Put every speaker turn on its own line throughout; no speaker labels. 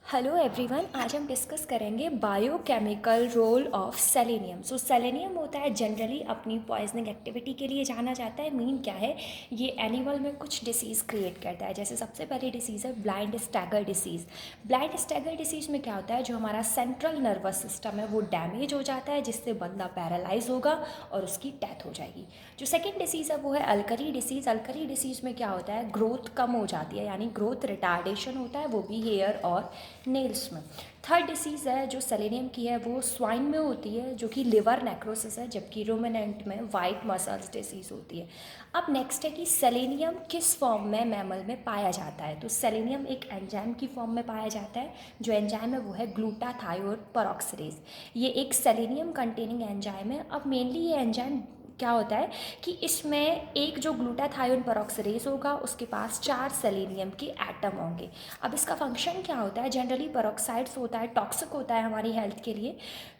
Hello everyone, आज हम discuss करेंगे biochemical role of selenium. Selenium होता है जनरली अपनी पॉइजनिंग एक्टिविटी के लिए जाना जाता है। मीन क्या है, ये एनिमल में कुछ डिसीज़ क्रिएट करता है। जैसे सबसे पहली डिसीज़ है blind stagger disease. Blind stagger disease में क्या होता है, जो हमारा सेंट्रल नर्वस सिस्टम है वो डैमेज हो जाता है, जिससे बंदा पैरालाइज होगा और उसकी डेथ हो जाएगी। जो सेकेंड डिसीज़ है वो है अल्करी डिसीज़। अल्करी डिसीज़ में क्या होता है, ग्रोथ कम हो जाती है, यानी ग्रोथ रिटार्डेशन होता है, वो भी हेयर और नेल्स में। थर्ड डिसीज़ है जो सेलेनियम की है वो स्वाइन में होती है, जो कि लिवर नेक्रोसिस है, जबकि रोमिनेंट में वाइट मसल्स डिसीज़ होती है। अब नेक्स्ट है कि सेलेनियम किस फॉर्म में मैमल में पाया जाता है। तो सेलेनियम एक एंजाइम की फॉर्म में पाया जाता है। जो एंजाइम है वो है ग्लूटाथायोड पेरोक्सिडेज। ये एक सेलेनियम कंटेनिंग एंजाइम है। अब मेनली ये एंजाइम क्या होता है कि इसमें एक जो ग्लूटाथायोन पेरोक्सिडेज होगा उसके पास 4 सेलेनियम के एटम होंगे। अब इसका फंक्शन क्या होता है, जनरली पेरोक्साइड्स होता है, टॉक्सिक होता है हमारी हेल्थ के लिए।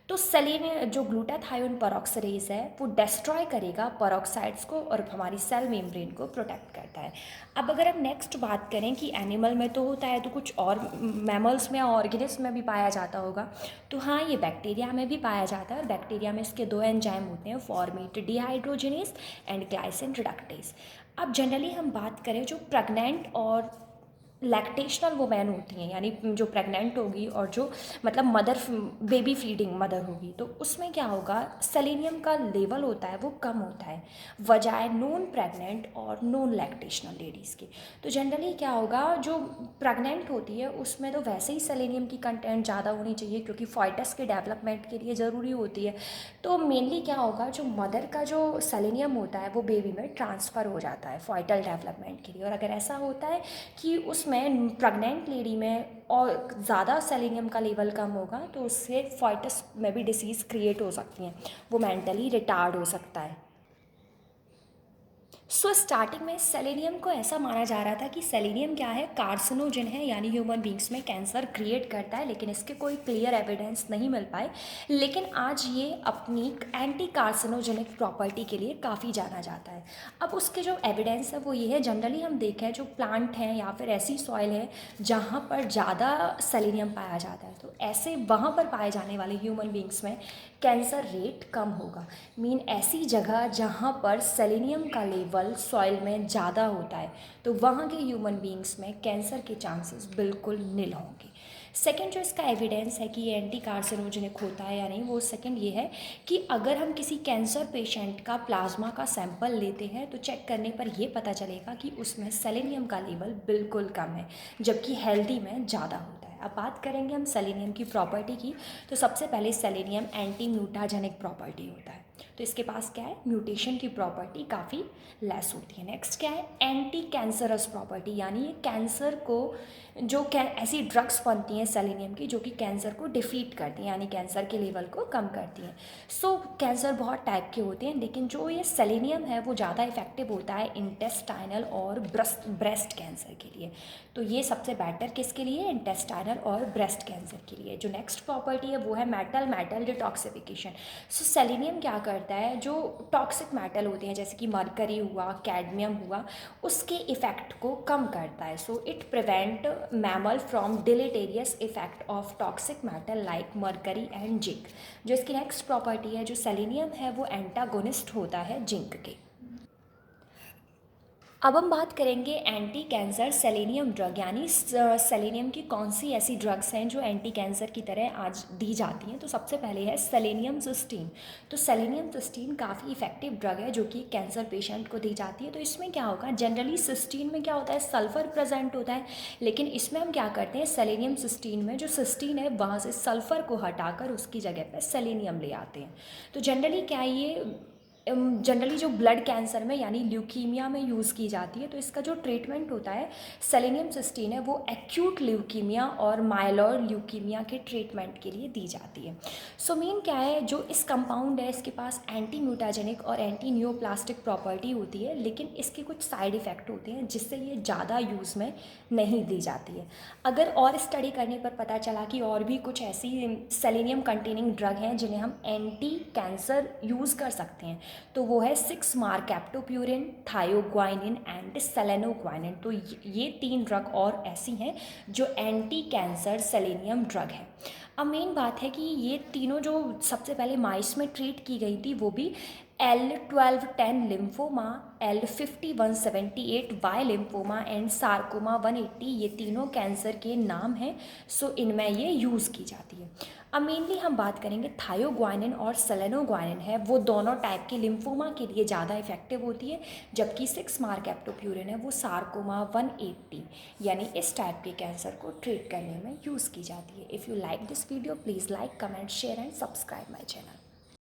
तो सेलेनियम जो ग्लूटाथायोन पेरोक्सिडेज है वो डिस्ट्रॉय करेगा पेरोक्साइड्स को और हमारी सेल मेम्ब्रेन को प्रोटेक्ट करता है। अब अगर हम नेक्स्ट बात करें कि एनिमल में तो होता है, तो कुछ और मैमल्स में और ऑर्गेनिज्म में भी पाया जाता होगा। तो हाँ, ये बैक्टीरिया में भी पाया जाता है और बैक्टीरिया में इसके दो एंजाइम होते हैं, format dehydrogenase and glycine reductase. अब जनरली हम बात करें जो प्रेग्नेंट और लैक्टेशनल वुमेन होती हैं, यानी जो प्रेग्नेंट होगी और जो मतलब मदर बेबी फीडिंग मदर होगी, तो उसमें क्या होगा, सेलेनियम का लेवल होता है वो कम होता है वजाय नॉन प्रेग्नेंट और नॉन लैक्टेशनल लेडीज़ के। तो जनरली क्या होगा, जो प्रेग्नेंट होती है उसमें तो वैसे ही सेलेनियम की कंटेंट ज़्यादा होनी चाहिए, क्योंकि फॉइटस के डेवलपमेंट के लिए ज़रूरी होती है। तो मेनली क्या होगा, जो मदर का जो सेलेनियम होता है वो बेबी में ट्रांसफ़र हो जाता है फॉइटल डेवलपमेंट के लिए। और अगर ऐसा होता है कि उसमें प्रेग्नेंट लेडी में और ज़्यादा सेलेनियम का लेवल कम होगा, तो उससे फॉइटस में भी डिसीज़ क्रिएट हो सकती हैं, वो मेंटली रिटार्ड हो सकता है। स्टार्टिंग में सेलेनियम को ऐसा माना जा रहा था कि सेलेनियम क्या है, कार्सिनोजन है, यानी ह्यूमन बींग्स में कैंसर क्रिएट करता है, लेकिन इसके कोई क्लियर एविडेंस नहीं मिल पाए। लेकिन आज ये अपनी एंटी कार्सिनोजेनिक प्रॉपर्टी के लिए काफ़ी जाना जाता है। अब उसके जो एविडेंस है वो ये है, जनरली हम देखें जो प्लांट हैं या फिर ऐसी सॉइल है जहाँ पर ज़्यादा सेलेनियम पाया जाता है, तो ऐसे वहाँ पर पाए जाने वाले ह्यूमन बींग्स में कैंसर रेट कम होगा। मीन ऐसी जगह जहाँ पर सेलेनियम का लेवल सॉइल में ज़्यादा होता है, तो वहाँ के ह्यूमन बींग्स में कैंसर के चांसेस बिल्कुल नील होंगे। सेकेंड जो इसका एविडेंस है कि ये एंटी कार्सिनोजेनिक होता है या नहीं, वो सेकेंड ये है कि अगर हम किसी कैंसर पेशेंट का प्लाज्मा का सैंपल लेते हैं तो चेक करने पर ये पता चलेगा कि उसमें सेलेनियम का लेवल बिल्कुल कम है, जबकि हेल्दी में ज़्यादा होता है। अब बात करेंगे हम सेलेनियम की प्रॉपर्टी की, तो सबसे पहले सेलेनियम एंटी म्यूटाजेनिक प्रॉपर्टी होता है। तो इसके पास क्या है, म्यूटेशन की प्रॉपर्टी काफ़ी लेस होती है। नेक्स्ट क्या है, एंटी कैंसरस प्रॉपर्टी, यानी ये कैंसर को जो ऐसी ड्रग्स बनती हैं सेलेनियम की जो कि कैंसर को डिफीट करती हैं, यानी कैंसर के लेवल को कम करती हैं। कैंसर बहुत टाइप के होते हैं, लेकिन जो ये सेलेनियम है वो ज़्यादा इफेक्टिव होता है इंटेस्टाइनल और ब्रेस्ट कैंसर के लिए। तो ये सबसे बेटर किसके लिए, इंटेस्टाइनल और ब्रेस्ट कैंसर के लिए। जो नेक्स्ट प्रॉपर्टी है वो है मेटल डिटॉक्सिफिकेशन। सेलेनियम क्या करता है, जो टॉक्सिक मेटल होते हैं जैसे कि मरकरी हुआ, कैडमियम हुआ, उसके इफ़ेक्ट को कम करता है। It prevent mammal from deleterious effect of toxic metal like mercury and zinc. जो इसकी नेक्स्ट प्रॉपर्टी है, जो सेलेनियम है वो एंटागोनिस्ट होता है जिंक के। अब हम बात करेंगे एंटी कैंसर सेलेनियम ड्रग, यानी सेलेनियम की कौन सी ऐसी ड्रग्स हैं जो एंटी कैंसर की तरह आज दी जाती हैं। तो सबसे पहले है सेलेनियम सिस्टीन। तो सेलेनियम सिस्टीन काफ़ी इफेक्टिव ड्रग है जो कि कैंसर पेशेंट को दी जाती है। तो इसमें क्या होगा, जनरली सिस्टीन में क्या होता है, सल्फ़र प्रेजेंट होता है, लेकिन इसमें हम क्या करते हैं, सेलेनियम सिस्टीन में जो सिस्टीन है वहाँ से सल्फ़र को हटाकर उसकी जगह पर सेलेनियम ले आते हैं। तो जनरली क्या ये जनरली जो ब्लड कैंसर में यानी ल्यूकीमिया में यूज़ की जाती है। तो इसका जो ट्रीटमेंट होता है सेलेनियम सिस्टीन है वो एक्यूट ल्यूकीमिया और माइलॉइड ल्यूकीमिया के ट्रीटमेंट के लिए दी जाती है। सो मेन क्या है, जो इस कंपाउंड है इसके पास एंटी म्यूटाजेनिक और एंटी न्यूप्लास्टिक प्रॉपर्टी होती है, लेकिन इसके कुछ साइड इफ़ेक्ट होते हैं जिससे ये ज़्यादा यूज़ में नहीं दी जाती है। अगर और स्टडी करने पर पता चला कि और भी कुछ ऐसी सेलेनियम कंटेनिंग ड्रग हैं जिन्हें हम एंटी कैंसर यूज़ कर सकते हैं, तो वो है 6-मार्केप्टोप्यूरिन, थायोग्वाइनिन एंड सेलेनोग्वाइनिन। तो ये 3 ड्रग और ऐसी हैं जो एंटी कैंसर सेलेनियम ड्रग है। अब मेन बात है कि ये तीनों जो सबसे पहले माइस में ट्रीट की गई थी वो भी L1210 lymphoma, L5178 Y lymphoma and sarcoma 180, ये तीनों कैंसर के नाम हैं। सो इनमें ये यूज़ की जाती है। अब मेनली हम बात करेंगे थायोग्वानिन और सेलेनोग्वानिन है, वो दोनों टाइप के लिम्फोमा के लिए ज़्यादा इफेक्टिव होती है, जबकि 6-मार्केप्टोप्यूरिन है वो सार्कोमा 180 यानी इस टाइप के कैंसर को ट्रीट करने में यूज़ की जाती है। If you like this video please like, comment, share and subscribe my channel.